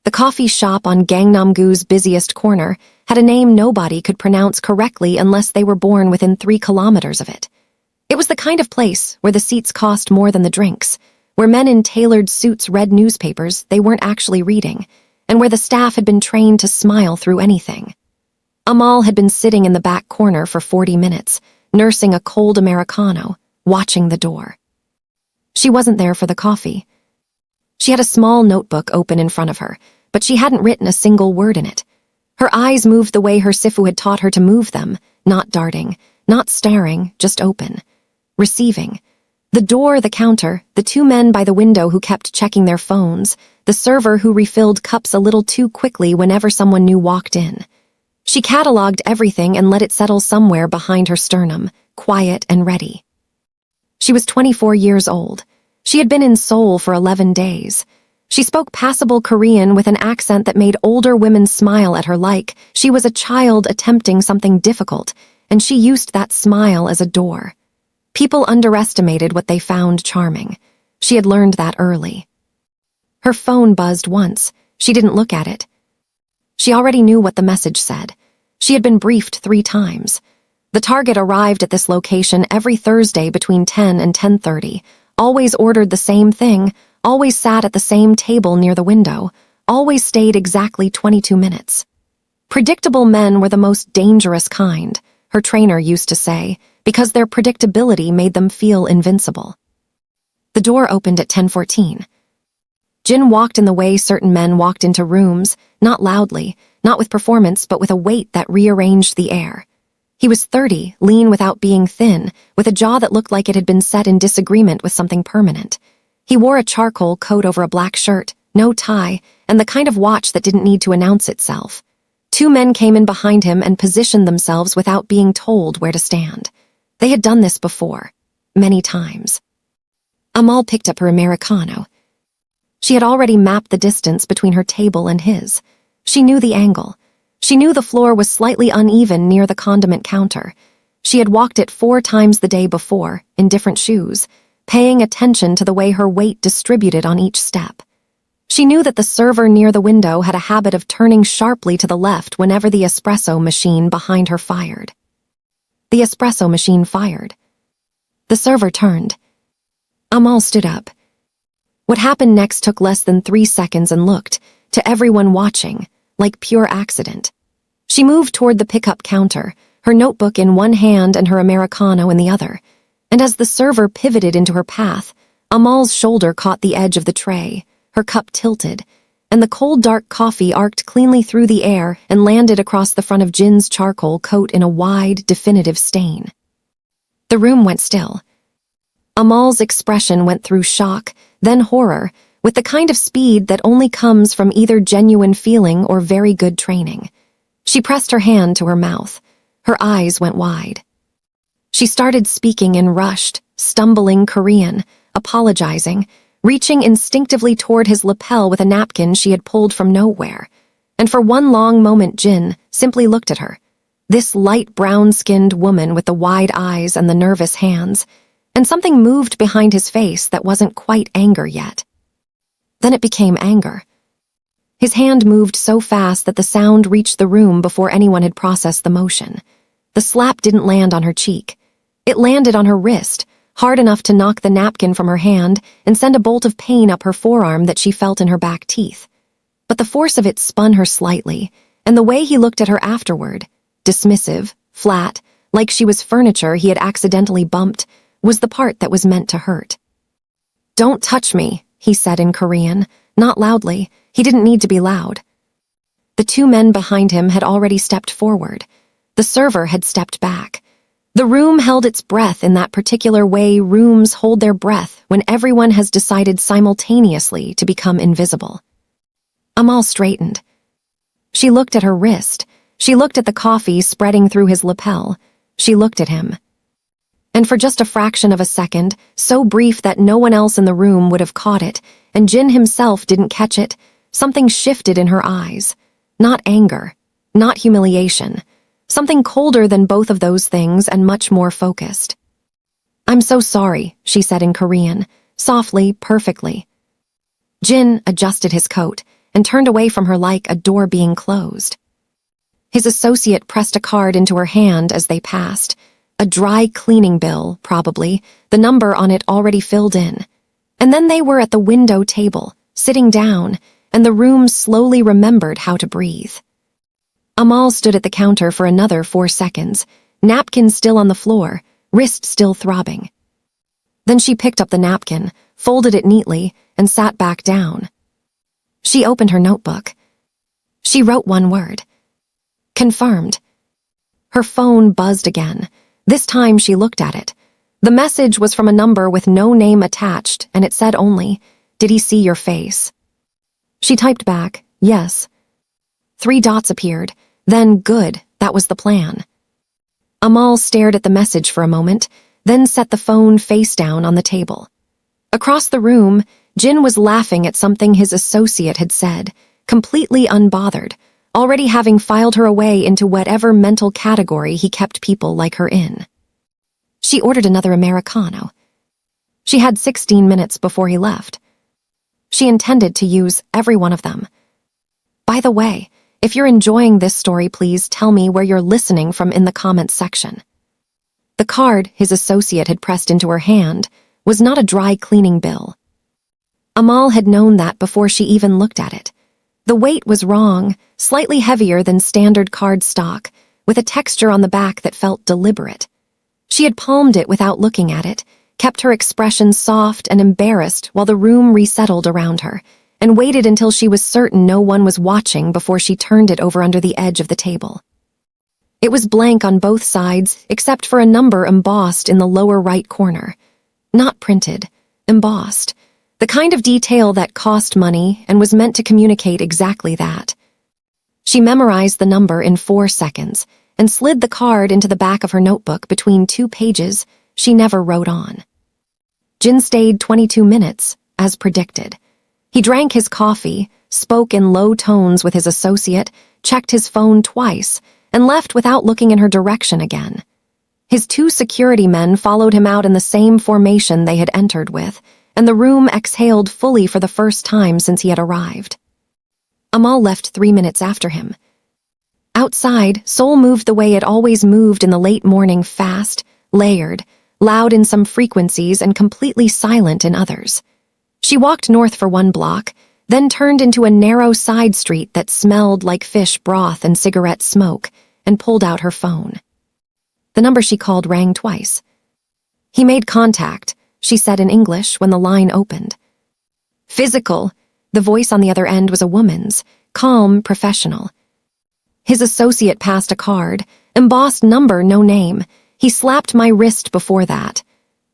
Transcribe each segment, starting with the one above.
The coffee shop on Gangnam-gu's busiest corner had a name nobody could pronounce correctly unless they were born within 3 kilometers of it. It was the kind of place where the seats cost more than the drinks, where men in tailored suits read newspapers they weren't actually reading, and where the staff had been trained to smile through anything. Amal had been sitting in the back corner for 40 minutes, nursing a cold Americano, watching the door. She wasn't there for the coffee. She had a small notebook open in front of her, but she hadn't written a single word in it. Her eyes moved the way her Sifu had taught her to move them, not darting, not staring, just open. Receiving. The door, the counter, the 2 men by the window who kept checking their phones, the server who refilled cups a little too quickly whenever someone new walked in. She cataloged everything and let it settle somewhere behind her sternum, quiet and ready. She was 24 years old. She had been in Seoul for 11 days. She spoke passable Korean with an accent that made older women smile at her like she was a child attempting something difficult, and she used that smile as a door. People underestimated what they found charming. She had learned that early. Her phone buzzed once. She didn't look at it. She already knew what the message said. She had been briefed 3 times. The target arrived at this location every Thursday between 10 and 10:30, always ordered the same thing, always sat at the same table near the window, always stayed exactly 22 minutes. Predictable men were the most dangerous kind, her trainer used to say, because their predictability made them feel invincible. The door opened at 10:14. Jin walked in the way certain men walked into rooms, not loudly, not with performance, but with a weight that rearranged the air. He was 30, lean without being thin, with a jaw that looked like it had been set in disagreement with something permanent. He wore a charcoal coat over a black shirt, no tie, and the kind of watch that didn't need to announce itself. 2 men came in behind him and positioned themselves without being told where to stand. They had done this before, many times. Amal picked up her Americano. She had already mapped the distance between her table and his. She knew the angle. She knew the floor was slightly uneven near the condiment counter. She had walked it 4 times the day before, in different shoes, paying attention to the way her weight distributed on each step. She knew that the server near the window had a habit of turning sharply to the left whenever the espresso machine behind her fired. The espresso machine fired. The server turned. Amal stood up. What happened next took less than 3 seconds and looked, to everyone watching, like pure accident. She moved toward the pickup counter, her notebook in one hand and her Americano in the other, and as the server pivoted into her path, Amal's shoulder caught the edge of the tray, her cup tilted, and the cold dark coffee arced cleanly through the air and landed across the front of Jin's charcoal coat in a wide, definitive stain. The room went still. Amal's expression went through shock, then horror, with the kind of speed that only comes from either genuine feeling or very good training. She pressed her hand to her mouth. Her eyes went wide. She started speaking in rushed, stumbling Korean, apologizing, reaching instinctively toward his lapel with a napkin she had pulled from nowhere. And for one long moment Jin simply looked at her, this light brown-skinned woman with the wide eyes and the nervous hands, and something moved behind his face that wasn't quite anger yet. Then it became anger. His hand moved so fast that the sound reached the room before anyone had processed the motion. The slap didn't land on her cheek. It landed on her wrist, hard enough to knock the napkin from her hand and send a bolt of pain up her forearm that she felt in her back teeth. But the force of it spun her slightly, and the way he looked at her afterward, dismissive, flat, like she was furniture he had accidentally bumped, was the part that was meant to hurt. "Don't touch me," he said in Korean, not loudly. He didn't need to be loud. The 2 men behind him had already stepped forward. The server had stepped back. The room held its breath in that particular way rooms hold their breath when everyone has decided simultaneously to become invisible. Amal straightened. She looked at her wrist. She looked at the coffee spreading through his lapel. She looked at him. And for just a fraction of a second, so brief that no one else in the room would have caught it, and Jin himself didn't catch it, something shifted in her eyes. Not anger, not humiliation. Something colder than both of those things and much more focused. "I'm so sorry," she said in Korean, softly, perfectly. Jin adjusted his coat. and turned away from her like a door being closed. His associate pressed a card into her hand as they passed. A dry cleaning bill, probably, the number on it already filled in. And then they were at the window table, sitting down, and the room slowly remembered how to breathe. Amal stood at the counter for another 4 seconds, napkin still on the floor, wrist still throbbing. Then she picked up the napkin, folded it neatly, and sat back down. She opened her notebook. She wrote one word. Confirmed. Her phone buzzed again. This time she looked at it. The message was from a number with no name attached, and it said only, "Did he see your face?" She typed back, "Yes." 3 dots appeared. Then, good, that was the plan. Amal stared at the message for a moment, then set the phone face down on the table. Across the room, Jin was laughing at something his associate had said, completely unbothered, already having filed her away into whatever mental category he kept people like her in. She ordered another Americano. She had 16 minutes before he left. She intended to use every one of them. By the way, if you're enjoying this story, please tell me where you're listening from in the comments section. The card his associate had pressed into her hand was not a dry cleaning bill. Amal had known that before she even looked at it. The weight was wrong, slightly heavier than standard card stock, with a texture on the back that felt deliberate. She had palmed it without looking at it, kept her expression soft and embarrassed while the room resettled around her, and waited until she was certain no one was watching before she turned it over under the edge of the table. It was blank on both sides, except for a number embossed in the lower right corner. Not printed, embossed. The kind of detail that cost money and was meant to communicate exactly that. She memorized the number in 4 seconds and slid the card into the back of her notebook between 2 pages she never wrote on. Jin stayed 22 minutes, as predicted. He drank his coffee, spoke in low tones with his associate, checked his phone twice, and left without looking in her direction again. His 2 security men followed him out in the same formation they had entered with, and the room exhaled fully for the first time since he had arrived. Amal left 3 minutes after him. Outside, Seoul moved the way it always moved in the late morning, fast, layered, loud in some frequencies and completely silent in others. She walked north for 1 block, then turned into a narrow side street that smelled like fish broth and cigarette smoke, and pulled out her phone. The number she called rang twice. He made contact, she said in English when the line opened. Physical. The voice on the other end was a woman's, calm, professional. His associate passed a card, embossed number, no name. He slapped my wrist before that.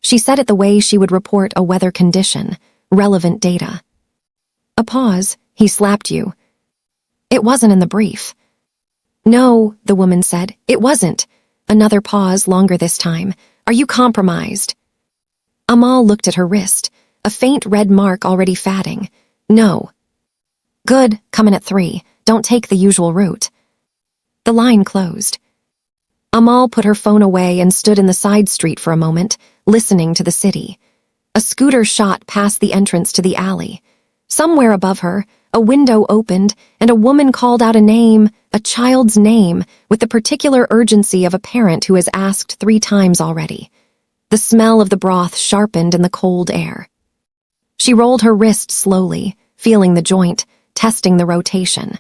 She said it the way she would report a weather condition, relevant data. A pause. He slapped you. It wasn't in the brief. No, the woman said. It wasn't. Another pause, longer this time. Are you compromised? Amal looked at her wrist, a faint red mark already fading. No. Good, coming at 3. Don't take the usual route. The line closed. Amal put her phone away and stood in the side street for a moment, listening to the city. A scooter shot past the entrance to the alley. Somewhere above her, a window opened and a woman called out a name, a child's name, with the particular urgency of a parent who has asked 3 times already. The smell of the broth sharpened in the cold air. She rolled her wrist slowly, feeling the joint, testing the rotation.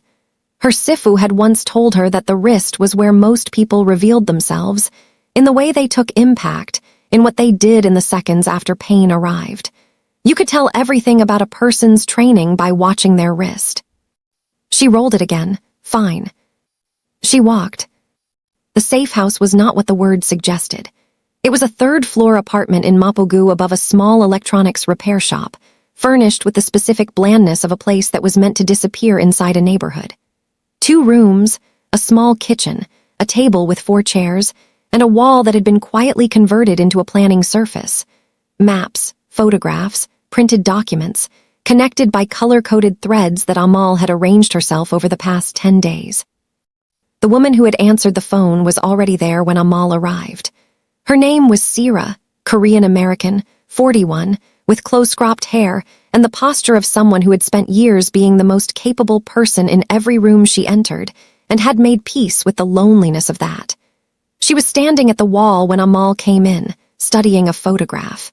Her sifu had once told her that the wrist was where most people revealed themselves, in the way they took impact, in what they did in the seconds after pain arrived. You could tell everything about a person's training by watching their wrist. She rolled it again. Fine. She walked. The safe house was not what the word suggested. It was a 3rd-floor apartment in Mapogu above a small electronics repair shop, furnished with the specific blandness of a place that was meant to disappear inside a neighborhood. 2 rooms, a small kitchen, a table with 4 chairs, and a wall that had been quietly converted into a planning surface. Maps, photographs, printed documents, connected by color-coded threads that Amal had arranged herself over the past 10 days. The woman who had answered the phone was already there when Amal arrived. Her name was Sira, Korean-American, 41, with close-cropped hair and the posture of someone who had spent years being the most capable person in every room she entered and had made peace with the loneliness of that. She was standing at the wall when Amal came in, studying a photograph.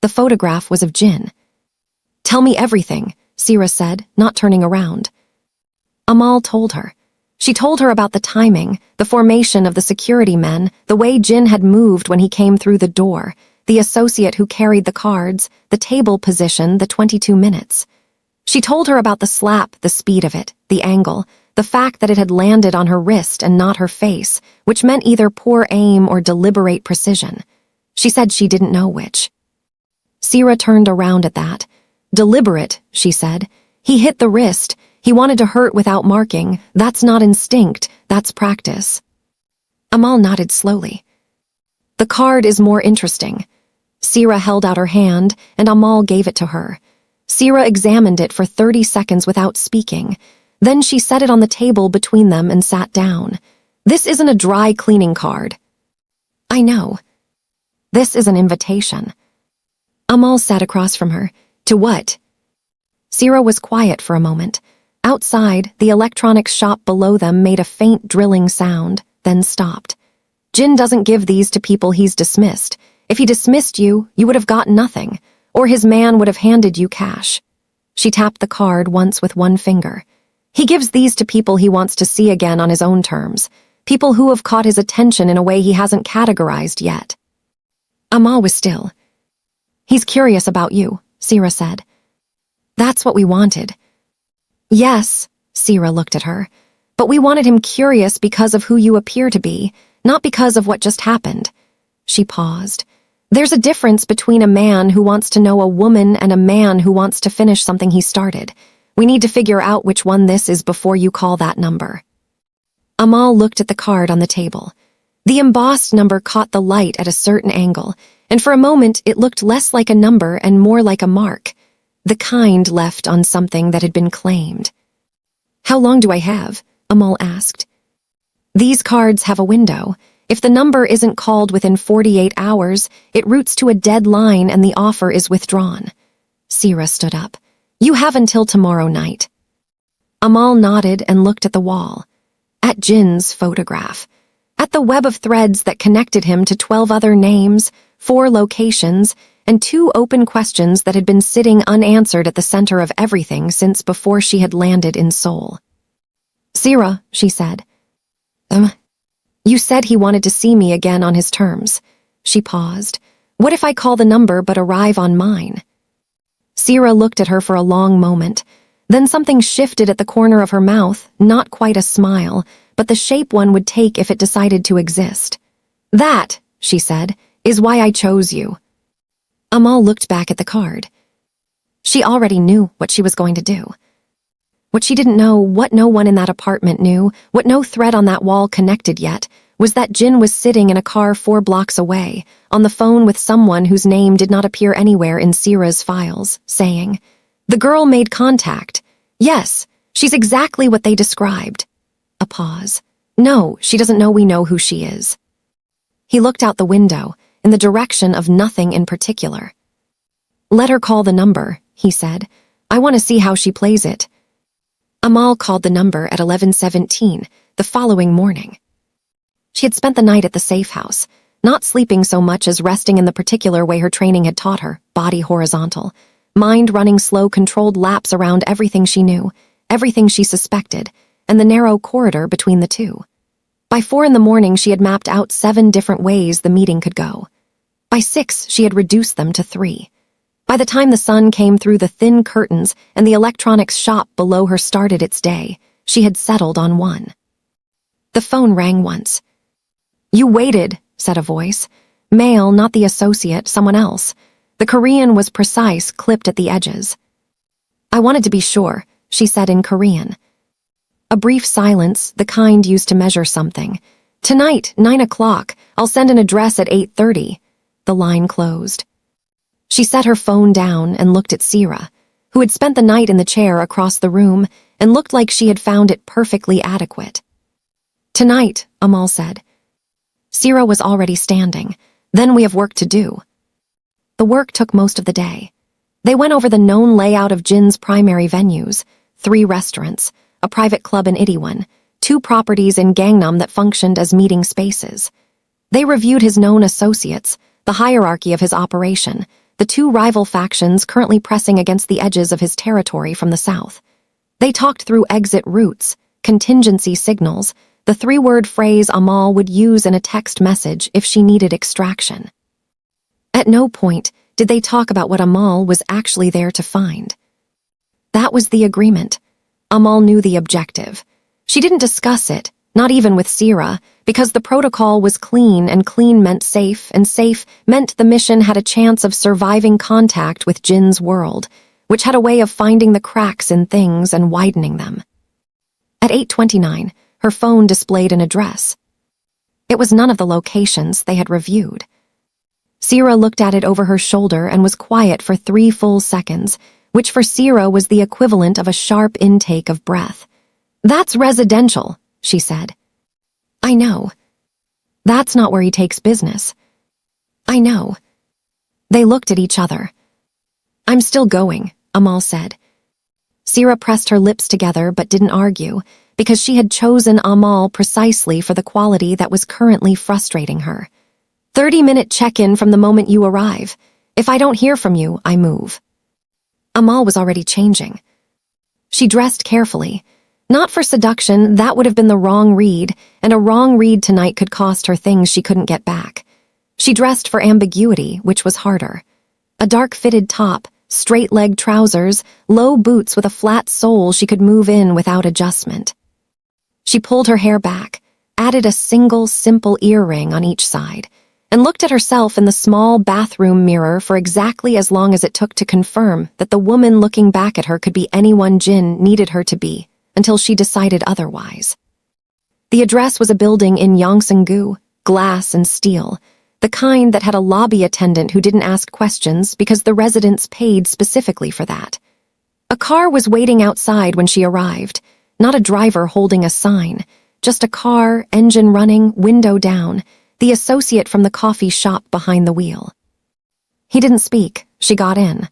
The photograph was of Jin. "Tell me everything," Sira said, not turning around. Amal told her. She told her about the timing, the formation of the security men, the way Jin had moved when he came through the door, the associate who carried the cards, the table position, the 22 minutes. She told her about the slap, the speed of it, the angle, the fact that it had landed on her wrist and not her face, which meant either poor aim or deliberate precision. She said she didn't know which. Sira turned around at that. "Deliberate," she said. "He hit the wrist. He wanted to hurt without marking. That's not instinct, that's practice." Amal nodded slowly. "The card is more interesting." Sira held out her hand, and Amal gave it to her. Sira examined it for 30 seconds without speaking. Then she set it on the table between them and sat down. "This isn't a dry cleaning card." "I know. This is an invitation." Amal sat across from her. "To what?" Sira was quiet for a moment. Outside, the electronics shop below them made a faint drilling sound, then stopped. "Jin doesn't give these to people he's dismissed. If he dismissed you, you would have gotten nothing, or his man would have handed you cash." She tapped the card once with one finger. "He gives these to people he wants to see again on his own terms, people who have caught his attention in a way he hasn't categorized yet." Amal was still. "He's curious about you," Sira said. "That's what we wanted." "Yes," Sira looked at her, "but we wanted him curious because of who you appear to be, not because of what just happened." She paused. "There's a difference between a man who wants to know a woman and a man who wants to finish something he started. We need to figure out which one this is before you call that number." Amal looked at the card on the table. The embossed number caught the light at a certain angle, and for a moment it looked less like a number and more like a mark. The kind left on something that had been claimed. "How long do I have?" Amal asked. "These cards have a window. If the number isn't called within 48 hours, it routes to a dead line and the offer is withdrawn." Sira stood up. "You have until tomorrow night." Amal nodded and looked at the wall. At Jin's photograph. At the web of threads that connected him to 12 other names, 4 locations, and 2 open questions that had been sitting unanswered at the center of everything since before she had landed in Seoul. "Sira," she said. You said he wanted to see me again on his terms." She paused. "What if I call the number but arrive on mine?" Sira looked at her for a long moment. Then something shifted at the corner of her mouth, not quite a smile, but the shape one would take if it decided to exist. "That," she said, "is why I chose you." Amal looked back at the card. She already knew what she was going to do. What she didn't know, what no one in that apartment knew, what no thread on that wall connected yet, was that Jin was sitting in a car 4 blocks away, on the phone with someone whose name did not appear anywhere in Sira's files, saying, "The girl made contact. Yes, she's exactly what they described." A pause. "No, she doesn't know we know who she is." He looked out the window, in the direction of nothing in particular. "Let her call the number," he said. "I want to see how she plays it." Amal called the number at 11:17, the following morning. She had spent the night at the safe house, not sleeping so much as resting in the particular way her training had taught her, body horizontal, mind running slow, controlled laps around everything she knew, everything she suspected, and the narrow corridor between the two. By 4 in the morning, she had mapped out 7 different ways the meeting could go. By 6, she had reduced them to 3. By the time the sun came through the thin curtains and the electronics shop below her started its day, she had settled on 1. The phone rang once. "You waited," said a voice. Male, not the associate, someone else. The Korean was precise, clipped at the edges. "I wanted to be sure," she said in Korean. A brief silence, the kind used to measure something. "Tonight, 9 o'clock. I'll send an address at 8:30. The line closed. She set her phone down and looked at Sira, who had spent the night in the chair across the room and looked like she had found it perfectly adequate. "Tonight," Amal said. Sira was already standing. "Then we have work to do." The work took most of the day. They went over the known layout of Jin's primary venues, 3 restaurants, a private club in Itaewon, 2 properties in Gangnam that functioned as meeting spaces. They reviewed his known associates, the hierarchy of his operation, the 2 rival factions currently pressing against the edges of his territory from the south. They talked through exit routes, contingency signals, the 3-word phrase Amal would use in a text message if she needed extraction. At no point did they talk about what Amal was actually there to find. That was the agreement. Amal knew the objective. She didn't discuss it, not even with Sira, because the protocol was clean, and clean meant safe, and safe meant the mission had a chance of surviving contact with Jin's world, which had a way of finding the cracks in things and widening them. At 8:29, her phone displayed an address. It was none of the locations they had reviewed. Sira looked at it over her shoulder and was quiet for 3 full seconds, which for Sira was the equivalent of a sharp intake of breath. "That's residential," she said. "I know. That's not where he takes business." "I know." They looked at each other. "I'm still going," Amal said. Sira pressed her lips together but didn't argue, because she had chosen Amal precisely for the quality that was currently frustrating her. 30-minute check-in from the moment you arrive. If I don't hear from you, I move. Amal was already changing. She dressed carefully. Not for seduction, that would have been the wrong read, and a wrong read tonight could cost her things she couldn't get back. She dressed for ambiguity, which was harder. A dark-fitted top, straight-legged trousers, low boots with a flat sole she could move in without adjustment. She pulled her hair back, added a single, simple earring on each side, and looked at herself in the small bathroom mirror for exactly as long as it took to confirm that the woman looking back at her could be anyone Jin needed her to be, until she decided otherwise. The address was a building in Yongsan-gu, glass and steel, the kind that had a lobby attendant who didn't ask questions because the residents paid specifically for that. A car was waiting outside when she arrived, not a driver holding a sign, just a car, engine running, window down, the associate from the coffee shop behind the wheel. He didn't speak. She got in.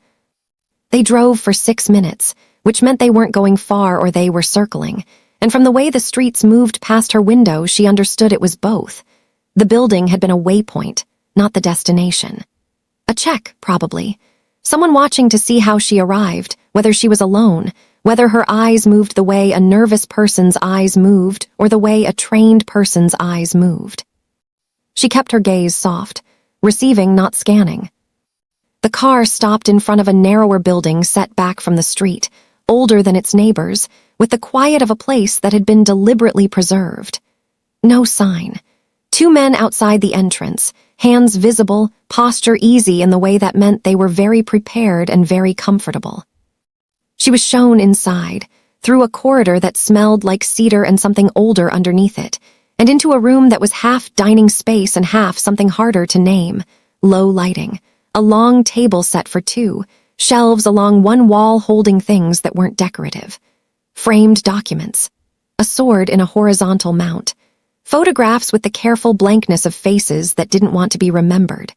They drove for 6 minutes, which meant they weren't going far or they were circling, and from the way the streets moved past her window, she understood it was both. The building had been a waypoint, not the destination. A check, probably. Someone watching to see how she arrived, whether she was alone, whether her eyes moved the way a nervous person's eyes moved or the way a trained person's eyes moved. She kept her gaze soft, receiving, not scanning. The car stopped in front of a narrower building set back from the street, older than its neighbors, with the quiet of a place that had been deliberately preserved. No sign. 2 men outside the entrance, hands visible, posture easy in the way that meant they were very prepared and very comfortable. She was shown inside, through a corridor that smelled like cedar and something older underneath it, and into a room that was half dining space and half something harder to name, low lighting, a long table set for 2, shelves along one wall holding things that weren't decorative, framed documents, a sword in a horizontal mount, photographs with the careful blankness of faces that didn't want to be remembered.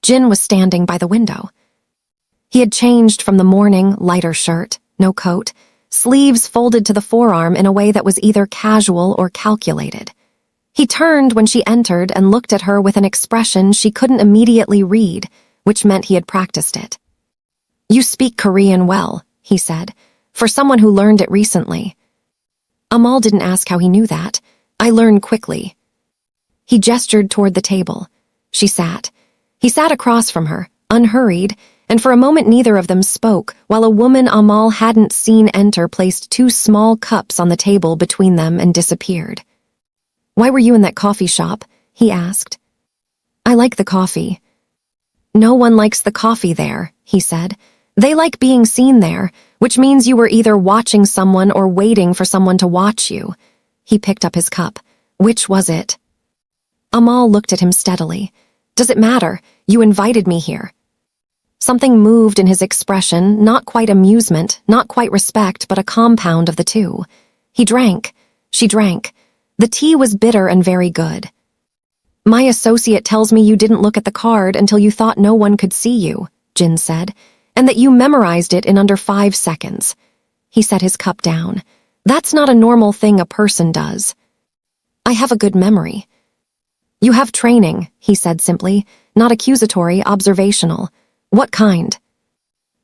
Jin was standing by the window. He had changed from the morning, lighter shirt, no coat, sleeves folded to the forearm in a way that was either casual or calculated. He turned when she entered and looked at her with an expression she couldn't immediately read, which meant he had practiced it. "You speak Korean well," he said, "for someone who learned it recently." Amal didn't ask how he knew that. "I learn quickly." He gestured toward the table. She sat. He sat across from her, unhurried, and for a moment neither of them spoke, while a woman Amal hadn't seen enter placed 2 small cups on the table between them and disappeared. "Why were you in that coffee shop?" he asked. "I like the coffee." "No one likes the coffee there," he said. "They like being seen there, which means you were either watching someone or waiting for someone to watch you." He picked up his cup. "Which was it?" Amal looked at him steadily. "Does it matter? You invited me here." Something moved in his expression, not quite amusement, not quite respect, but a compound of the 2. He drank. She drank. The tea was bitter and very good. "My associate tells me you didn't look at the card until you thought no one could see you," Jin said, and that you memorized it in under 5 seconds. He set his cup down. That's not a normal thing a person does. I have a good memory. You have training, he said simply, not accusatory, observational. What kind?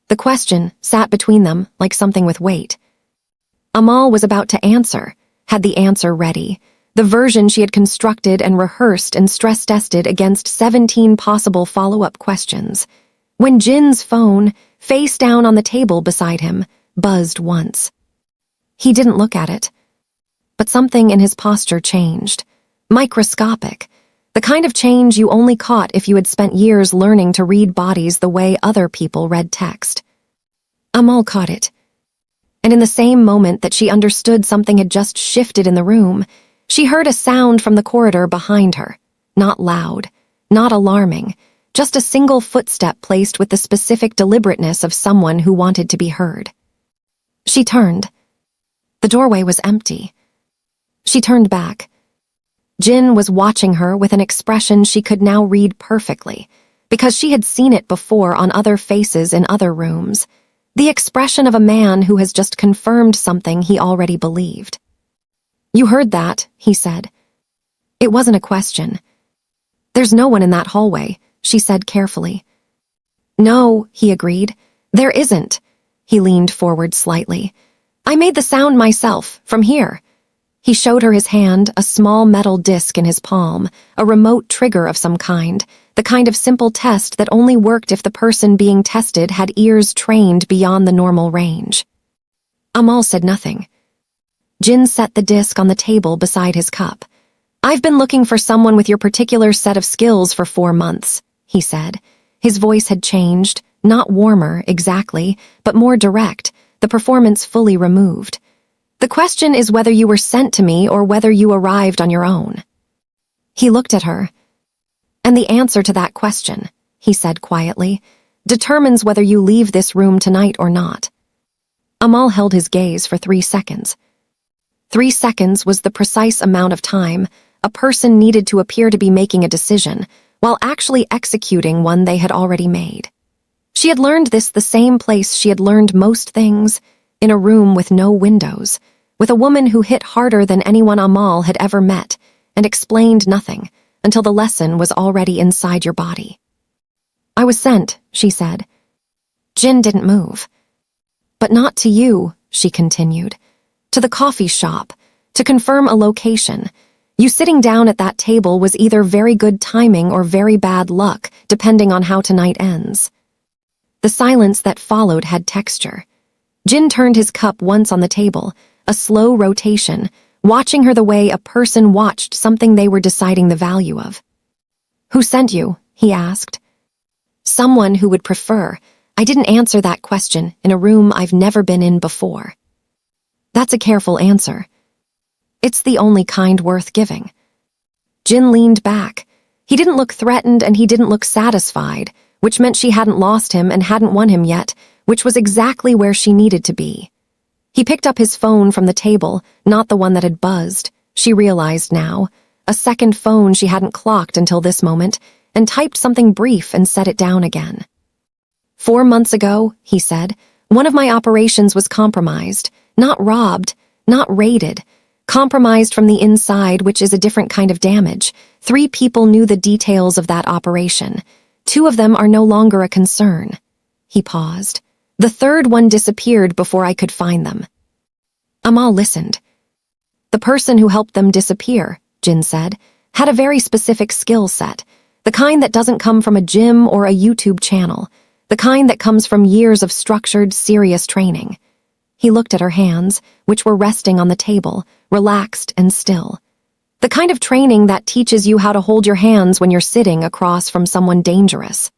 The question sat between them like something with weight. Amal was about to answer, had the answer ready, the version she had constructed and rehearsed and stress-tested against 17 possible follow-up questions, when Jin's phone, face down on the table beside him, buzzed once. He didn't look at it, but something in his posture changed. Microscopic. The kind of change you only caught if you had spent years learning to read bodies the way other people read text. Amal caught it. And in the same moment that she understood something had just shifted in the room, she heard a sound from the corridor behind her. Not loud, not alarming, just a single footstep placed with the specific deliberateness of someone who wanted to be heard. She turned. The doorway was empty. She turned back. Jin was watching her with an expression she could now read perfectly, because she had seen it before on other faces in other rooms. The expression of a man who has just confirmed something he already believed. You heard that, he said. It wasn't a question. There's no one in that hallway, she said carefully. No, he agreed. There isn't. He leaned forward slightly. I made the sound myself, from here. He showed her his hand, a small metal disc in his palm, a remote trigger of some kind, the kind of simple test that only worked if the person being tested had ears trained beyond the normal range. Amal said nothing. Jin set the disc on the table beside his cup. I've been looking for someone with your particular set of skills for 4 months, he said. His voice had changed, not warmer, exactly, but more direct, the performance fully removed. The question is whether you were sent to me or whether you arrived on your own. He looked at her. And the answer to that question, he said quietly, determines whether you leave this room tonight or not. Amal held his gaze for 3 seconds. 3 seconds was the precise amount of time a person needed to appear to be making a decision while actually executing one they had already made. She had learned this the same place she had learned most things, in a room with no windows, with a woman who hit harder than anyone Amal had ever met and explained nothing until the lesson was already inside your body. I was sent, she said. Jin didn't move. But not to you, she continued. To the coffee shop, to confirm a location. You sitting down at that table was either very good timing or very bad luck, depending on how tonight ends. The silence that followed had texture. Jin turned his cup once on the table, a slow rotation, watching her the way a person watched something they were deciding the value of. Who sent you? He asked. Someone who would prefer. I didn't answer that question in a room I've never been in before. That's a careful answer. It's the only kind worth giving. Jin leaned back. He didn't look threatened and he didn't look satisfied, which meant she hadn't lost him and hadn't won him yet, which was exactly where she needed to be. He picked up his phone from the table, not the one that had buzzed, she realized now, a second phone she hadn't clocked until this moment, and typed something brief and set it down again. 4 months ago, he said, one of my operations was compromised, not robbed, not raided, compromised from the inside, which is a different kind of damage. 3 people knew the details of that operation. 2 of them are no longer a concern. He paused. The 3rd one disappeared before I could find them. Amal listened. The person who helped them disappear, Jin said, had a very specific skill set, the kind that doesn't come from a gym or a YouTube channel, the kind that comes from years of structured, serious training. He looked at her hands, which were resting on the table, relaxed and still. The kind of training that teaches you how to hold your hands when you're sitting across from someone dangerous.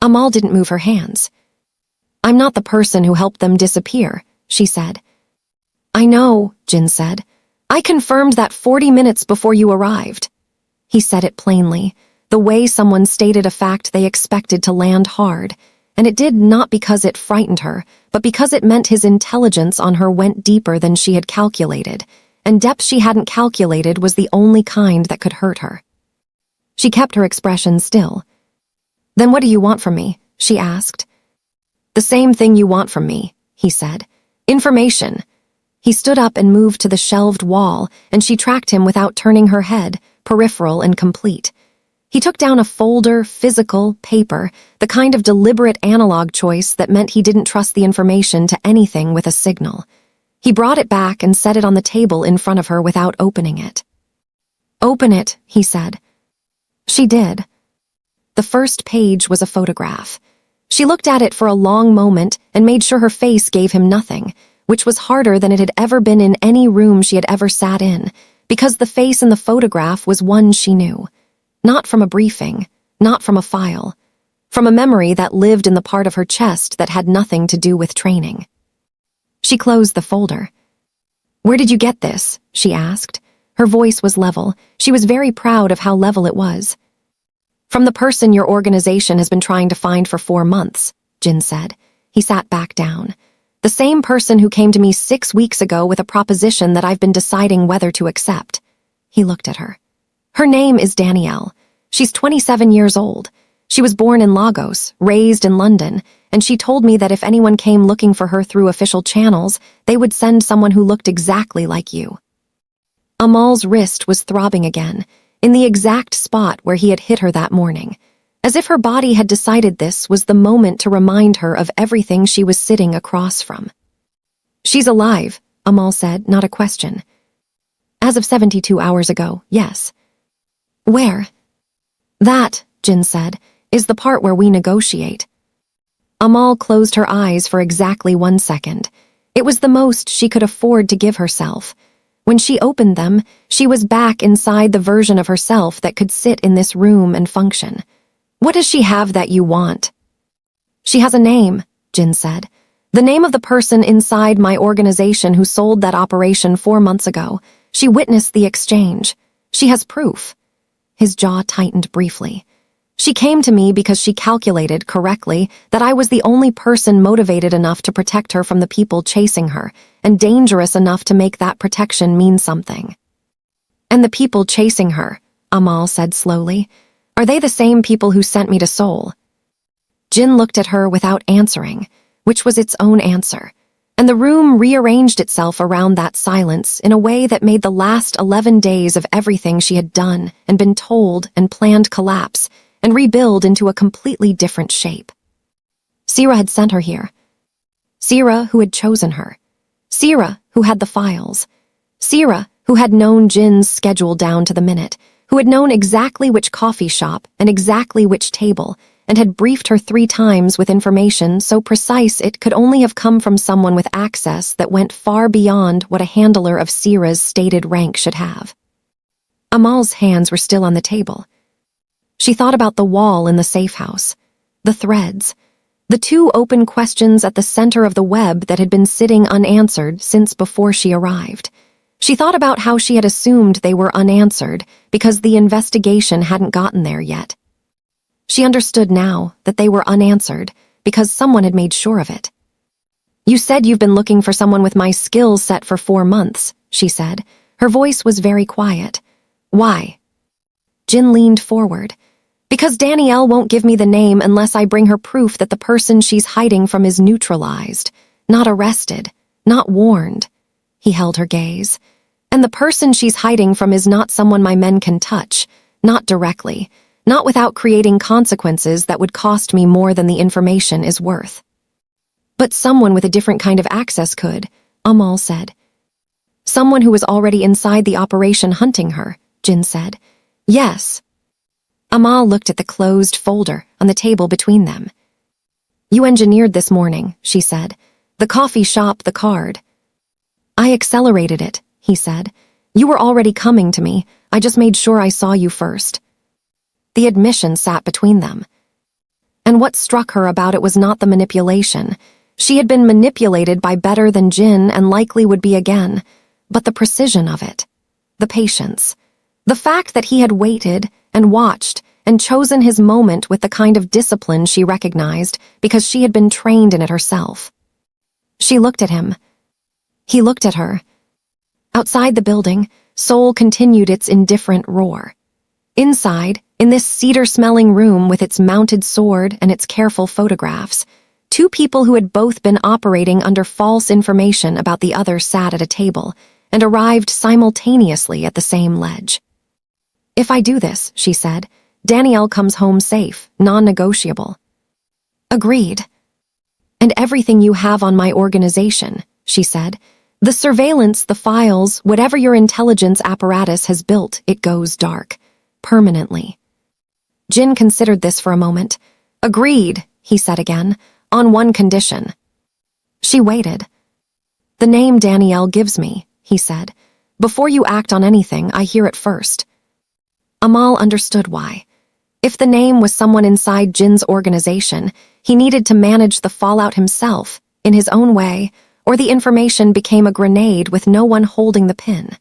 Amal didn't move her hands. I'm not the person who helped them disappear, she said. I know, Jin said. I confirmed that 40 minutes before you arrived. He said it plainly, the way someone stated a fact they expected to land hard, and it did not because it frightened her, but because it meant his intelligence on her went deeper than she had calculated, and depth she hadn't calculated was the only kind that could hurt her. She kept her expression still. Then what do you want from me? She asked. The same thing you want from me, he said. Information. He stood up and moved to the shelved wall, and she tracked him without turning her head, peripheral and complete. He took down a folder, physical, paper, the kind of deliberate analog choice that meant he didn't trust the information to anything with a signal. He brought it back and set it on the table in front of her without opening it. Open it, he said. She did. The first page was a photograph. She looked at it for a long moment and made sure her face gave him nothing, which was harder than it had ever been in any room she had ever sat in, because the face in the photograph was one she knew. Not from a briefing, not from a file, from a memory that lived in the part of her chest that had nothing to do with training. She closed the folder. "Where did you get this?" she asked. Her voice was level. She was very proud of how level it was. "From the person your organization has been trying to find for 4 months, Jin said. He sat back down. "The same person who came to me 6 weeks ago with a proposition that I've been deciding whether to accept." He looked at her. "Her name is Danielle. She's 27 years old. She was born in Lagos, raised in London, and she told me that if anyone came looking for her through official channels, they would send someone who looked exactly like you." Amal's wrist was throbbing again, in the exact spot where he had hit her that morning, as if her body had decided this was the moment to remind her of everything she was sitting across from. "She's alive," Amal said, not a question. "As of 72 hours ago, yes." "Where?" "That," Jin said, "is the part where we negotiate." Amal closed her eyes for exactly 1 second. It was the most she could afford to give herself. When she opened them, she was back inside the version of herself that could sit in this room and function. "What does she have that you want?" "She has a name," Jin said. "The name of the person inside my organization who sold that operation 4 months ago. She witnessed the exchange. She has proof." His jaw tightened briefly. "She came to me because she calculated correctly that I was the only person motivated enough to protect her from the people chasing her, and dangerous enough to make that protection mean something." "And the people chasing her," Amal said slowly, "are they the same people who sent me to Seoul?" Jin looked at her without answering, which was its own answer, and the room rearranged itself around that silence in a way that made the last 11 days of everything she had done and been told and planned collapse and rebuild into a completely different shape. Sira had sent her here. Sira, who had chosen her. Sira, who had the files. Sira, who had known Jin's schedule down to the minute, who had known exactly which coffee shop and exactly which table, and had briefed her 3 times with information so precise it could only have come from someone with access that went far beyond what a handler of Sira's stated rank should have. Amal's hands were still on the table. She thought about the wall in the safe house, the threads, the 2 open questions at the center of the web that had been sitting unanswered since before she arrived. She thought about how she had assumed they were unanswered because the investigation hadn't gotten there yet. She understood now that they were unanswered because someone had made sure of it. "You said you've been looking for someone with my skill set for 4 months, she said. Her voice was very quiet. "Why?" Jin leaned forward. "Because Danielle won't give me the name unless I bring her proof that the person she's hiding from is neutralized, not arrested, not warned." He held her gaze. "And the person she's hiding from is not someone my men can touch, not directly, not without creating consequences that would cost me more than the information is worth." "But someone with a different kind of access could," Amal said. "Someone who was already inside the operation hunting her," Jin said. "Yes." Amal looked at the closed folder on the table between them. "You engineered this morning," she said. "The coffee shop, the card." "I accelerated it," he said. "You were already coming to me. I just made sure I saw you first." The admission sat between them. And what struck her about it was not the manipulation. She had been manipulated by better than Jin and likely would be again, but the precision of it, the patience, the fact that he had waited and watched and chosen his moment with the kind of discipline she recognized because she had been trained in it herself. She looked at him. He looked at her. Outside the building, Seoul continued its indifferent roar. Inside, in this cedar-smelling room with its mounted sword and its careful photographs, Two people who had both been operating under false information about the other sat at a table and arrived simultaneously at the same ledge. "If I do this," she said, "Danielle comes home safe, non-negotiable." "Agreed." "And everything you have on my organization," she said. "The surveillance, the files, whatever your intelligence apparatus has built, it goes dark. Permanently." Jin considered this for a moment. "Agreed," he said again, "on one condition." She waited. "The name Danielle gives me," he said. "Before you act on anything, I hear it first." Amal understood why. If the name was someone inside Jin's organization, he needed to manage the fallout himself, in his own way, or the information became a grenade with no one holding the pin.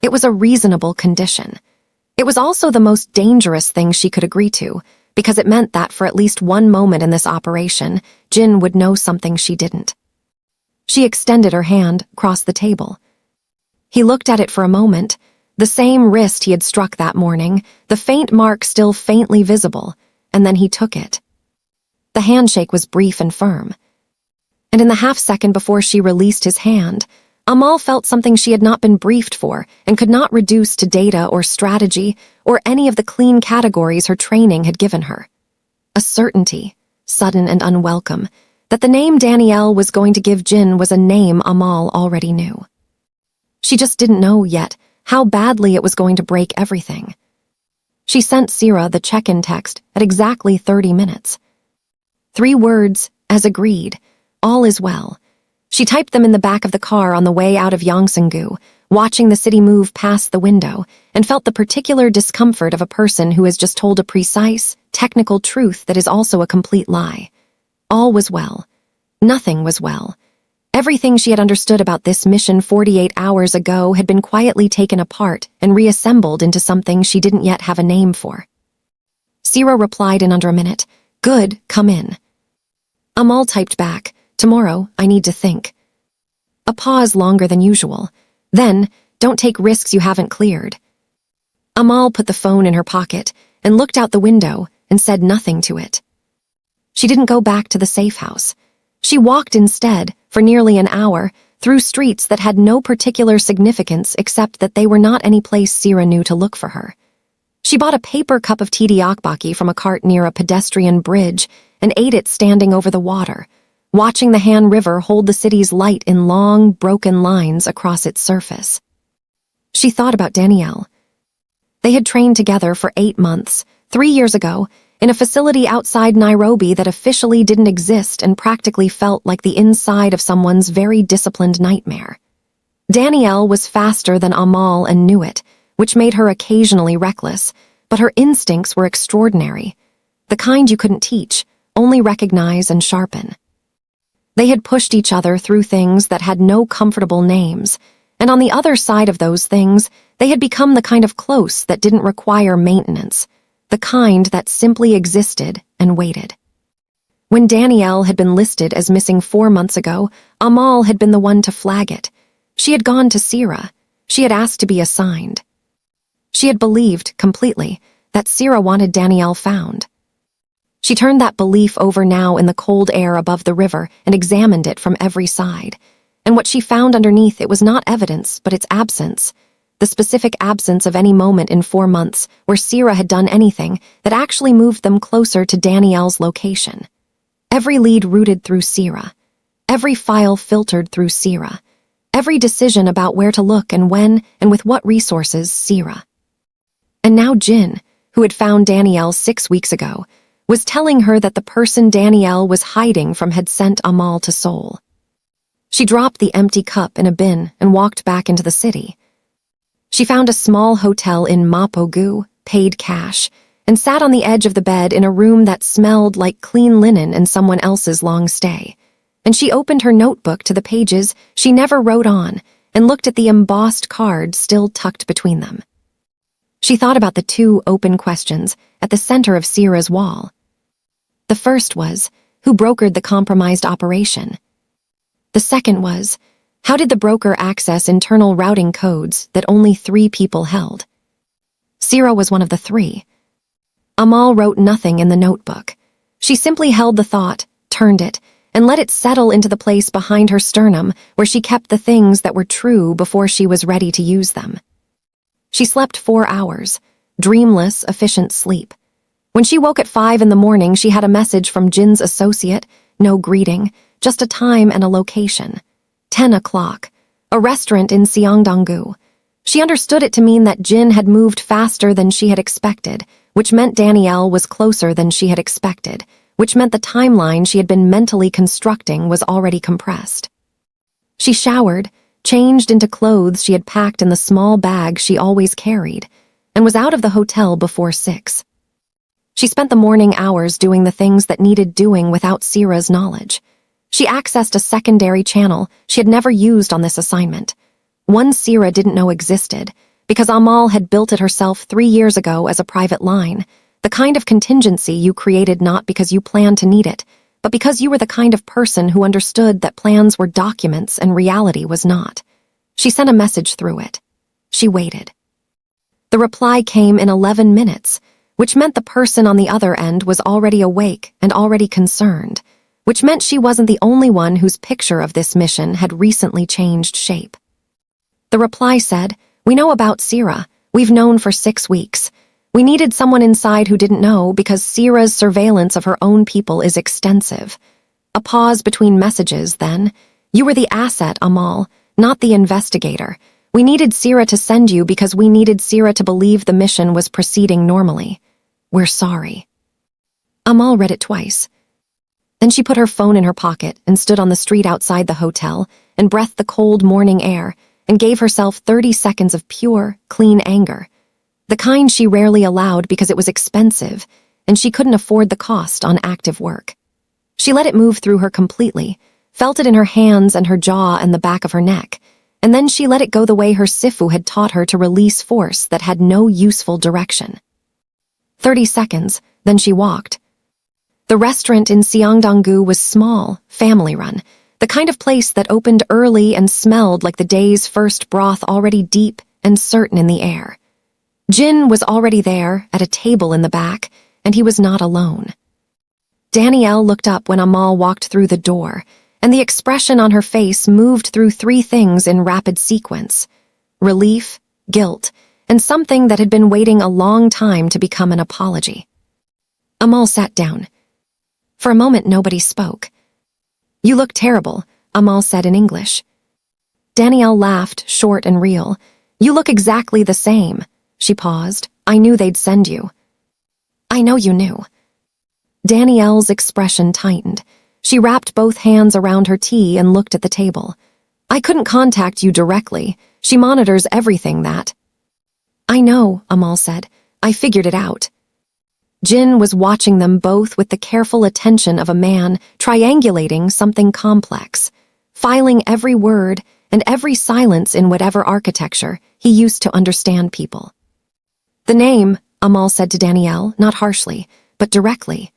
It was a reasonable condition. It was also the most dangerous thing she could agree to, because it meant that for at least one moment in this operation, Jin would know something she didn't. She extended her hand across the table. He looked at it for a moment, the same wrist he had struck that morning, the faint mark still faintly visible, and then he took it. The handshake was brief and firm. And in the half-second before she released his hand, Amal felt something she had not been briefed for and could not reduce to data or strategy or any of the clean categories her training had given her. A certainty, sudden and unwelcome, that the name Danielle was going to give Jin was a name Amal already knew. She just didn't know yet how badly it was going to break everything. She sent Sira the check-in text at exactly 30 minutes. 3 words, as agreed, all is well. She typed them in the back of the car on the way out of Yongsangu, watching the city move past the window, and felt the particular discomfort of a person who has just told a precise, technical truth that is also a complete lie. All was well. Nothing was well. Everything she had understood about this mission 48 hours ago had been quietly taken apart and reassembled into something she didn't yet have a name for. Sira replied in under a minute, "Good, come in." Amal typed back, "Tomorrow, I need to think." A pause longer than usual. Then, "Don't take risks you haven't cleared." Amal put the phone in her pocket and looked out the window and said nothing to it. She didn't go back to the safe house. She walked instead, for nearly an hour, through streets that had no particular significance except that they were not any place Sira knew to look for her. She bought a paper cup of tteokbokki from a cart near a pedestrian bridge and ate it standing over the water, watching the Han River hold the city's light in long, broken lines across its surface. She thought about Danielle. They had trained together for 8 months, 3 years ago, in a facility outside Nairobi that officially didn't exist and practically felt like the inside of someone's very disciplined nightmare. Danielle was faster than Amal and knew it, which made her occasionally reckless, but her instincts were extraordinary, the kind you couldn't teach, only recognize and sharpen. They had pushed each other through things that had no comfortable names, and on the other side of those things, they had become the kind of close that didn't require maintenance, the kind that simply existed and waited. When Danielle had been listed as missing 4 months ago, Amal had been the one to flag it. She had gone to Sira. She had asked to be assigned. She had believed, completely, that Sira wanted Danielle found. She turned that belief over now in the cold air above the river and examined it from every side. And what she found underneath it was not evidence, but its absence. The specific absence of any moment in 4 months where Sira had done anything that actually moved them closer to Danielle's location. Every lead routed through Sira. Every file filtered through Sira. Every decision about where to look and when and with what resources, Sira. And now Jin, who had found Danielle 6 weeks ago, was telling her that the person Danielle was hiding from had sent Amal to Seoul. She dropped the empty cup in a bin and walked back into the city. She found a small hotel in Mapogu, paid cash, and sat on the edge of the bed in a room that smelled like clean linen and someone else's long stay. And she opened her notebook to the pages she never wrote on and looked at the embossed card still tucked between them. She thought about the 2 open questions at the center of Sira's wall. The first was, who brokered the compromised operation? The second was, how did the broker access internal routing codes that only 3 people held? Sira was one of the 3. Amal wrote nothing in the notebook. She simply held the thought, turned it, and let it settle into the place behind her sternum where she kept the things that were true before she was ready to use them. She slept 4 hours, dreamless, efficient sleep. When she woke at 5 in the morning, she had a message from Jin's associate, no greeting, just a time and a location. 10 o'clock, a restaurant in Seongdong-gu. She understood it to mean that Jin had moved faster than she had expected, which meant Danielle was closer than she had expected, which meant the timeline she had been mentally constructing was already compressed. She showered, changed into clothes she had packed in the small bag she always carried, and was out of the hotel before 6. She spent the morning hours doing the things that needed doing without Sira's knowledge. She accessed a secondary channel she had never used on this assignment. One Sira didn't know existed, because Amal had built it herself 3 years ago as a private line, the kind of contingency you created not because you planned to need it, but because you were the kind of person who understood that plans were documents and reality was not. She sent a message through it. She waited. The reply came in 11 minutes, which meant the person on the other end was already awake and already concerned, which meant she wasn't the only one whose picture of this mission had recently changed shape. The reply said, "We know about Sira. We've known for 6 weeks. We needed someone inside who didn't know because Sira's surveillance of her own people is extensive." A pause between messages, then. "You were the asset, Amal, not the investigator. We needed Sira to send you because we needed Sira to believe the mission was proceeding normally. We're sorry." Amal read it twice. Then she put her phone in her pocket and stood on the street outside the hotel and breathed the cold morning air and gave herself 30 seconds of pure, clean anger. The kind she rarely allowed because it was expensive, and she couldn't afford the cost on active work. She let it move through her completely, felt it in her hands and her jaw and the back of her neck, and then she let it go the way her Sifu had taught her to release force that had no useful direction. 30 seconds, then she walked. The restaurant in Seongdong-gu was small, family-run, the kind of place that opened early and smelled like the day's first broth already deep and certain in the air. Jin was already there, at a table in the back, and he was not alone. Danielle looked up when Amal walked through the door, and the expression on her face moved through 3 things in rapid sequence: relief, guilt, and something that had been waiting a long time to become an apology. Amal sat down. For a moment, nobody spoke. "You look terrible," Amal said in English. Danielle laughed, short and real. "You look exactly the same." She paused. "I knew they'd send you." "I know you knew." Danielle's expression tightened. She wrapped both hands around her tea and looked at the table. "I couldn't contact you directly. She monitors everything that—" "I know," Amal said. "I figured it out." Jin was watching them both with the careful attention of a man triangulating something complex, filing every word and every silence in whatever architecture he used to understand people. "The name," Amal said to Danielle, not harshly, but directly.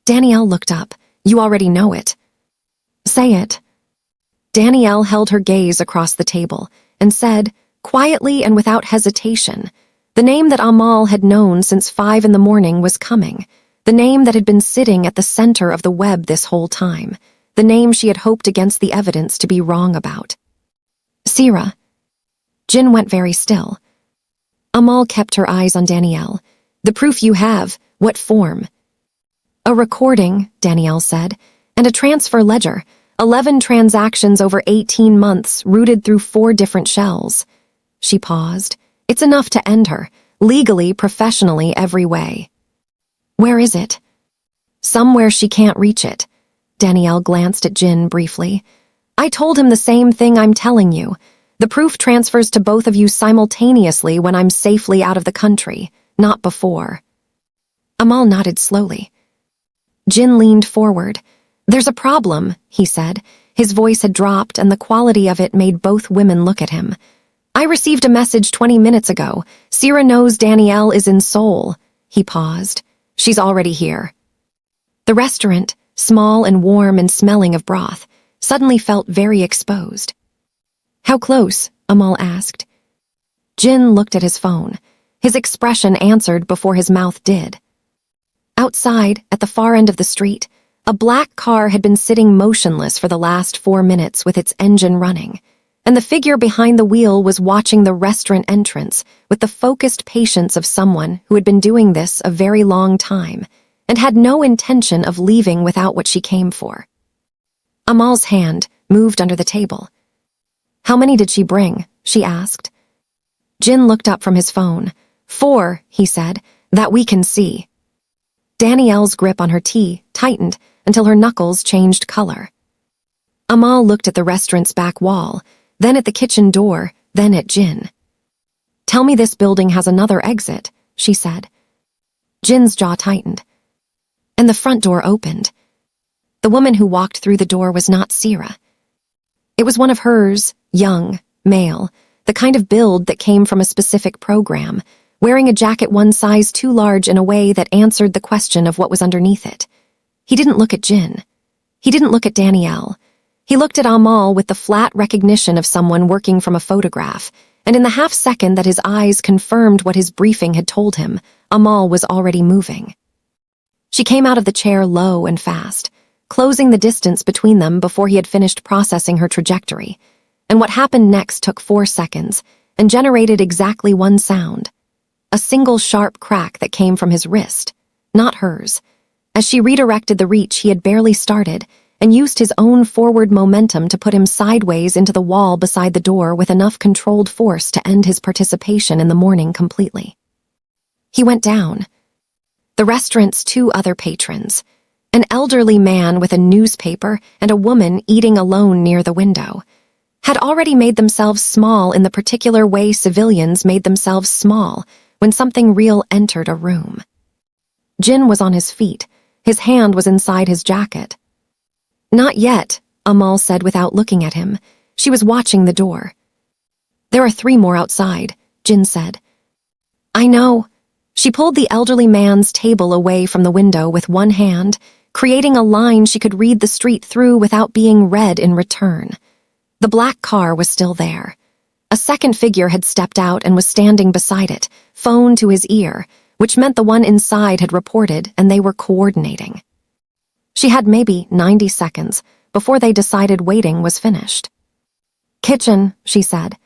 Danielle looked up. "You already know it." "Say it." Danielle held her gaze across the table and said, quietly and without hesitation, the name that Amal had known since 5 in the morning was coming, the name that had been sitting at the center of the web this whole time, the name she had hoped against the evidence to be wrong about. "Sira." Jin went very still. Amal kept her eyes on Danielle. "The proof you have, what form?" "A recording," Danielle said, "and a transfer ledger, 11 transactions over 18 months routed through 4 different shells." She paused. "It's enough to end her, legally, professionally, every way." "Where is it?" "Somewhere she can't reach it." Danielle glanced at Jin briefly. "I told him the same thing I'm telling you. The proof transfers to both of you simultaneously when I'm safely out of the country, not before." Amal nodded slowly. Jin leaned forward. "There's a problem," he said. His voice had dropped, and the quality of it made both women look at him. "I received a message 20 minutes ago. Sira knows Danielle is in Seoul." He paused. "She's already here." The restaurant, small and warm and smelling of broth, suddenly felt very exposed. "How close?" Amal asked. Jin looked at his phone. His expression answered before his mouth did. "Outside, at the far end of the street. A black car had been sitting motionless for the last 4 minutes with its engine running, and the figure behind the wheel was watching the restaurant entrance with the focused patience of someone who had been doing this a very long time and had no intention of leaving without what she came for. Amal's hand moved under the table. "How many did she bring?" she asked. Jin looked up from his phone. "4, he said, "that we can see." Danielle's grip on her tea tightened until her knuckles changed color. Amal looked at the restaurant's back wall, then at the kitchen door, then at Jin. "Tell me this building has another exit," she said. Jin's jaw tightened. And the front door opened. The woman who walked through the door was not Sira. It was one of hers, young, male, the kind of build that came from a specific program, wearing a jacket one size too large in a way that answered the question of what was underneath it. He didn't look at Jin. He didn't look at Danielle. He looked at Amal with the flat recognition of someone working from a photograph, and in the half-second that his eyes confirmed what his briefing had told him, Amal was already moving. She came out of the chair low and fast, closing the distance between them before he had finished processing her trajectory, and what happened next took 4 seconds and generated exactly one sound. A single sharp crack that came from his wrist, not hers, as she redirected the reach he had barely started and used his own forward momentum to put him sideways into the wall beside the door with enough controlled force to end his participation in the morning completely. He went down. The restaurant's 2 other patrons, an elderly man with a newspaper and a woman eating alone near the window, had already made themselves small in the particular way civilians made themselves small when something real entered a room. Jin was on his feet. His hand was inside his jacket. "Not yet," Amal said without looking at him. She was watching the door. "There are 3 more outside," Jin said. "I know." She pulled the elderly man's table away from the window with one hand, creating a line she could read the street through without being read in return. The black car was still there. A second figure had stepped out and was standing beside it, phone to his ear, which meant the one inside had reported and they were coordinating. She had maybe 90 seconds before they decided waiting was finished. "Kitchen," she said.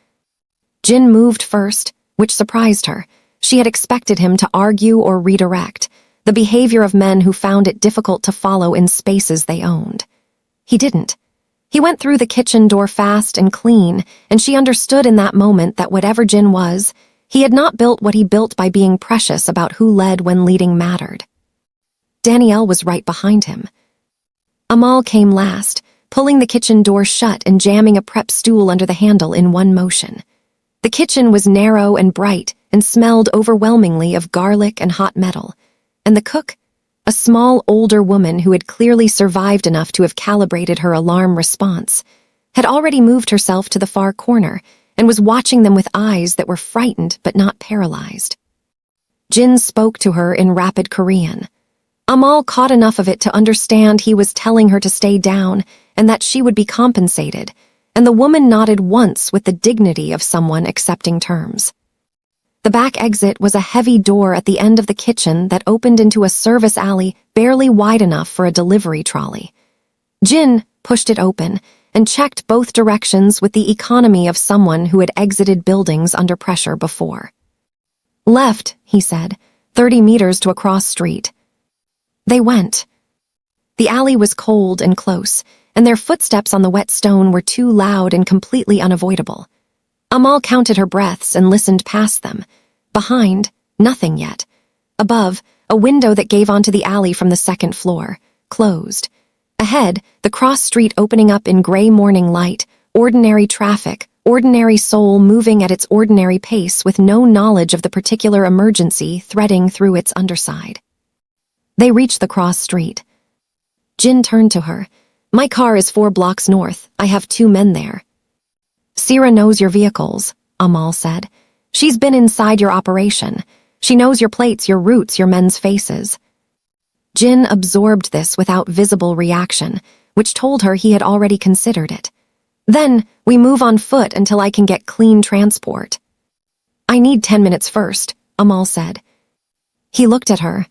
Jin moved first, which surprised her. She had expected him to argue or redirect, the behavior of men who found it difficult to follow in spaces they owned. He didn't. He went through the kitchen door fast and clean, and she understood in that moment that whatever Jin was, he had not built what he built by being precious about who led when leading mattered. Danielle was right behind him. Amal came last, pulling the kitchen door shut and jamming a prep stool under the handle in one motion. The kitchen was narrow and bright and smelled overwhelmingly of garlic and hot metal, and the cook, a small, older woman who had clearly survived enough to have calibrated her alarm response, had already moved herself to the far corner and was watching them with eyes that were frightened but not paralyzed. Jin spoke to her in rapid Korean. Amal caught enough of it to understand he was telling her to stay down and that she would be compensated, and the woman nodded once with the dignity of someone accepting terms. The back exit was a heavy door at the end of the kitchen that opened into a service alley barely wide enough for a delivery trolley. Jin pushed it open and checked both directions with the economy of someone who had exited buildings under pressure before. "Left," he said, 30 meters to a cross street. They went. The alley was cold and close, and their footsteps on the wet stone were too loud and completely unavoidable. Amal counted her breaths and listened past them. Behind, nothing yet. Above, a window that gave onto the alley from the second floor, closed. Ahead, the cross street opening up in gray morning light, ordinary traffic, ordinary soul moving at its ordinary pace with no knowledge of the particular emergency threading through its underside. They reached the cross street. Jin turned to her. "My car is 4 blocks north. I have 2 men there." "Sira knows your vehicles," Amal said. "She's been inside your operation. She knows your plates, your routes, your men's faces." Jin absorbed this without visible reaction, which told her he had already considered it. "Then, we move on foot until I can get clean transport." "I need 10 minutes first," Amal said. He looked at her.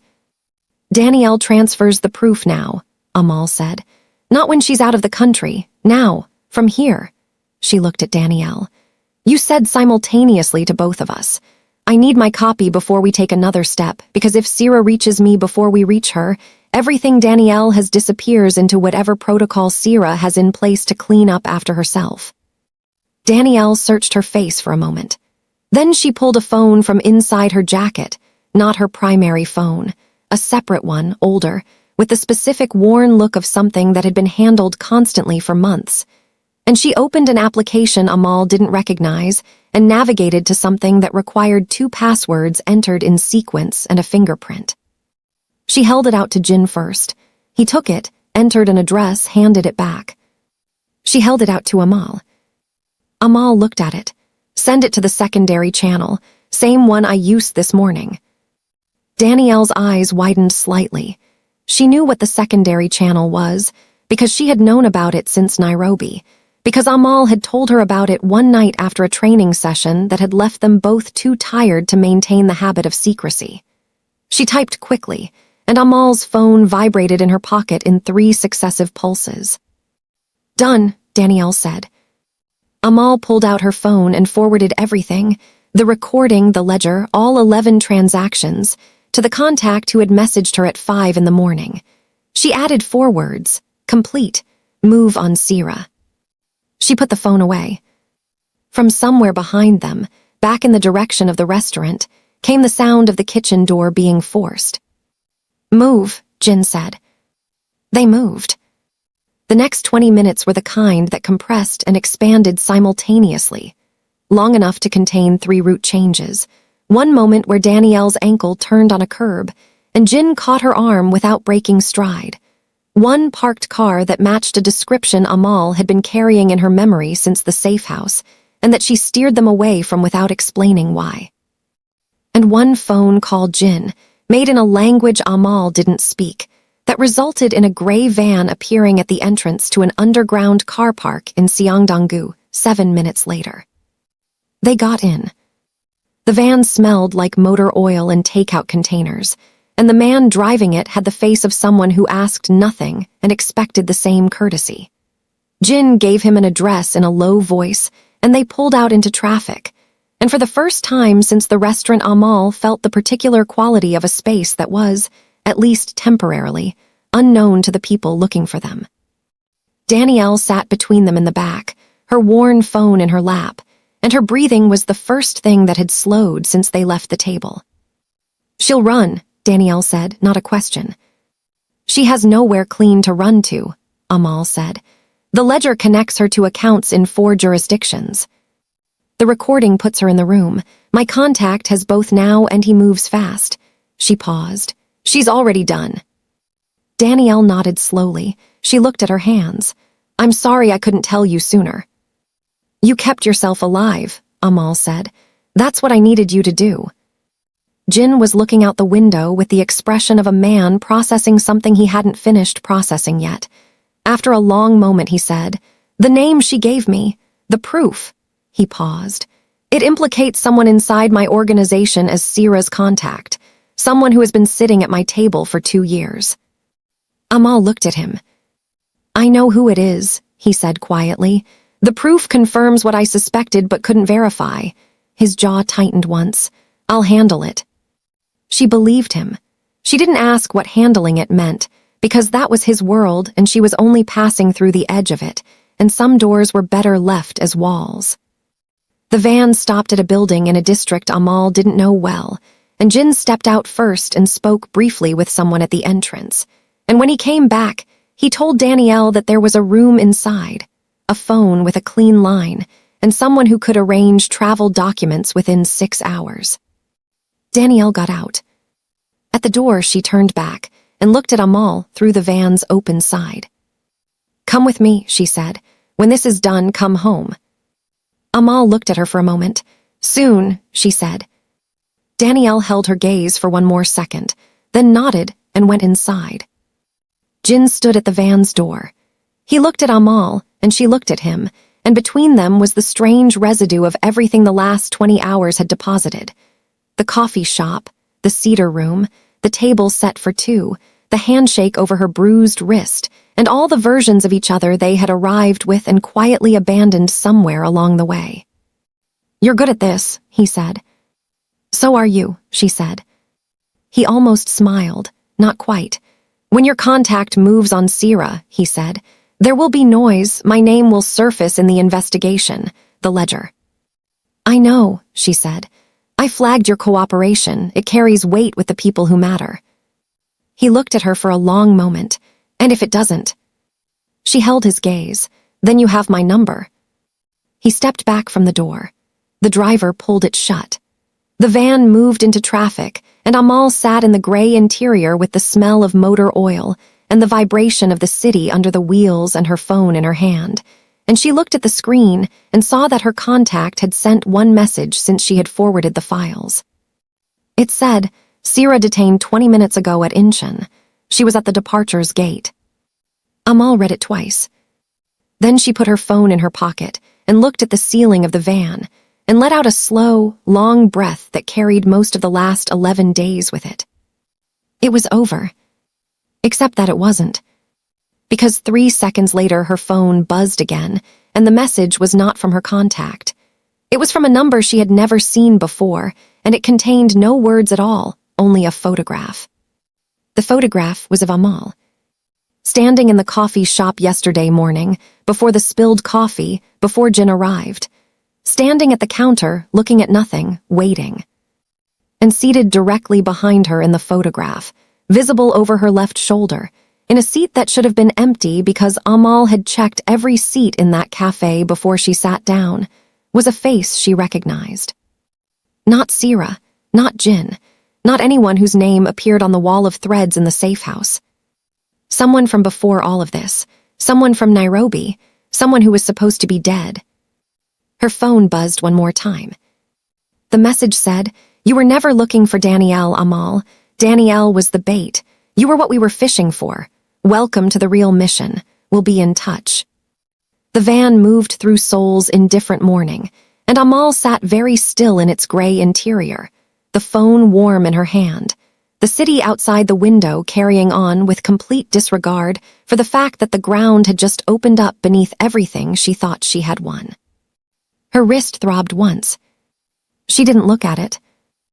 "Danielle transfers the proof now," Amal said. Not when she's out of the country. Now, from here. She looked at Danielle. You said simultaneously to both of us. I need my copy before we take another step, because if Sierra reaches me before we reach her, everything Danielle has disappears into whatever protocol Sierra has in place to clean up after herself. Danielle searched her face for a moment. Then she pulled a phone from inside her jacket, not her primary phone, a separate one, older, with the specific worn look of something that had been handled constantly for months. And she opened an application Amal didn't recognize and navigated to something that required 2 passwords entered in sequence and a fingerprint. She held it out to Jin first. He took it, entered an address, handed it back. She held it out to Amal. Amal looked at it. Send it to the secondary channel, same one I used this morning. Danielle's eyes widened slightly. She knew what the secondary channel was, because she had known about it since Nairobi, because Amal had told her about it one night after a training session that had left them both too tired to maintain the habit of secrecy. She typed quickly, and Amal's phone vibrated in her pocket in 3 successive pulses. Done, Danielle said. Amal pulled out her phone and forwarded everything, the recording, the ledger, all 11 transactions, to the contact who had messaged her at 5 in the morning. She added 4 words, complete, move on Sierra. She put the phone away. From somewhere behind them, back in the direction of the restaurant, came the sound of the kitchen door being forced. Move, Jin said. They moved. The next 20 minutes were the kind that compressed and expanded simultaneously, long enough to contain 3 route changes. One moment where Danielle's ankle turned on a curb, and Jin caught her arm without breaking stride. One parked car that matched a description Amal had been carrying in her memory since the safe house, and that she steered them away from without explaining why. And one phone call Jin, made in a language Amal didn't speak, that resulted in a gray van appearing at the entrance to an underground car park in Siangdonggu 7 minutes later. They got in. The van smelled like motor oil and takeout containers, and the man driving it had the face of someone who asked nothing and expected the same courtesy. Jin gave him an address in a low voice, and they pulled out into traffic, and for the first time since the restaurant Amal felt the particular quality of a space that was, at least temporarily, unknown to the people looking for them. Danielle sat between them in the back, her worn phone in her lap, and her breathing was the first thing that had slowed since they left the table. She'll run, Danielle said, not a question. She has nowhere clean to run to, Amal said. The ledger connects her to accounts in 4 jurisdictions. The recording puts her in the room. My contact has both now and he moves fast. She paused. She's already done. Danielle nodded slowly. She looked at her hands. I'm sorry I couldn't tell you sooner. You kept yourself alive, Amal said. That's what I needed you to do. Jin was looking out the window with the expression of a man processing something he hadn't finished processing yet. After a long moment he said, The name she gave me, the proof. He paused. It implicates someone inside my organization as Sierra's contact, someone who has been sitting at my table for 2 years. Amal looked at him. I know who it is, he said quietly. The proof confirms what I suspected but couldn't verify. His jaw tightened once. I'll handle it. She believed him. She didn't ask what handling it meant, because that was his world and she was only passing through the edge of it, and some doors were better left as walls. The van stopped at a building in a district Amal didn't know well, and Jin stepped out first and spoke briefly with someone at the entrance. And when he came back, he told Danielle that there was a room inside, a phone with a clean line, and someone who could arrange travel documents within 6 hours. Danielle got out. At the door, she turned back and looked at Amal through the van's open side. Come with me, she said. When this is done, come home. Amal looked at her for a moment. Soon, she said. Danielle held her gaze for one more second, then nodded and went inside. Jin stood at the van's door. He looked at Amal, and she looked at him, and between them was the strange residue of everything the last 20 hours had deposited. The coffee shop, the cedar room, the table set for 2, the handshake over her bruised wrist, and all the versions of each other they had arrived with and quietly abandoned somewhere along the way. "You're good at this," he said. "So are you," she said. He almost smiled, not quite. "When your contact moves on Sierra," he said, "there will be noise. My name will surface in the investigation, the ledger." "I know," she said. "I flagged your cooperation. It carries weight with the people who matter." He looked at her for a long moment. "And if it doesn't?" She held his gaze. "Then you have my number." He stepped back from the door. The driver pulled it shut. The van moved into traffic, and Amal sat in the gray interior with the smell of motor oil and the vibration of the city under the wheels and her phone in her hand. And she looked at the screen and saw that her contact had sent one message since she had forwarded the files. It said, "Sierra detained 20 minutes ago at Incheon. She was at the departures gate." Amal read it twice. Then she put her phone in her pocket and looked at the ceiling of the van and let out a slow, long breath that carried most of the last 11 days with it. It was over. Except that it wasn't. Because 3 seconds later her phone buzzed again, and the message was not from her contact. It was from a number she had never seen before, and it contained no words at all, only a photograph. The photograph was of Amal. Standing in the coffee shop yesterday morning, before the spilled coffee, before Jin arrived. Standing at the counter, looking at nothing, waiting. And seated directly behind her in the photograph, visible over her left shoulder, in a seat that should have been empty because Amal had checked every seat in that cafe before she sat down, was a face she recognized. Not Sierra, not Jin, not anyone whose name appeared on the wall of threads in the safe house. Someone from before all of this, someone from Nairobi, someone who was supposed to be dead. Her phone buzzed one more time. The message said, "You were never looking for Danielle, Amal. Danielle was the bait. You were what we were fishing for. Welcome to the real mission. We'll be in touch." The van moved through Seoul's indifferent morning, and Amal sat very still in its gray interior, the phone warm in her hand, the city outside the window carrying on with complete disregard for the fact that the ground had just opened up beneath everything she thought she had won. Her wrist throbbed once. She didn't look at it.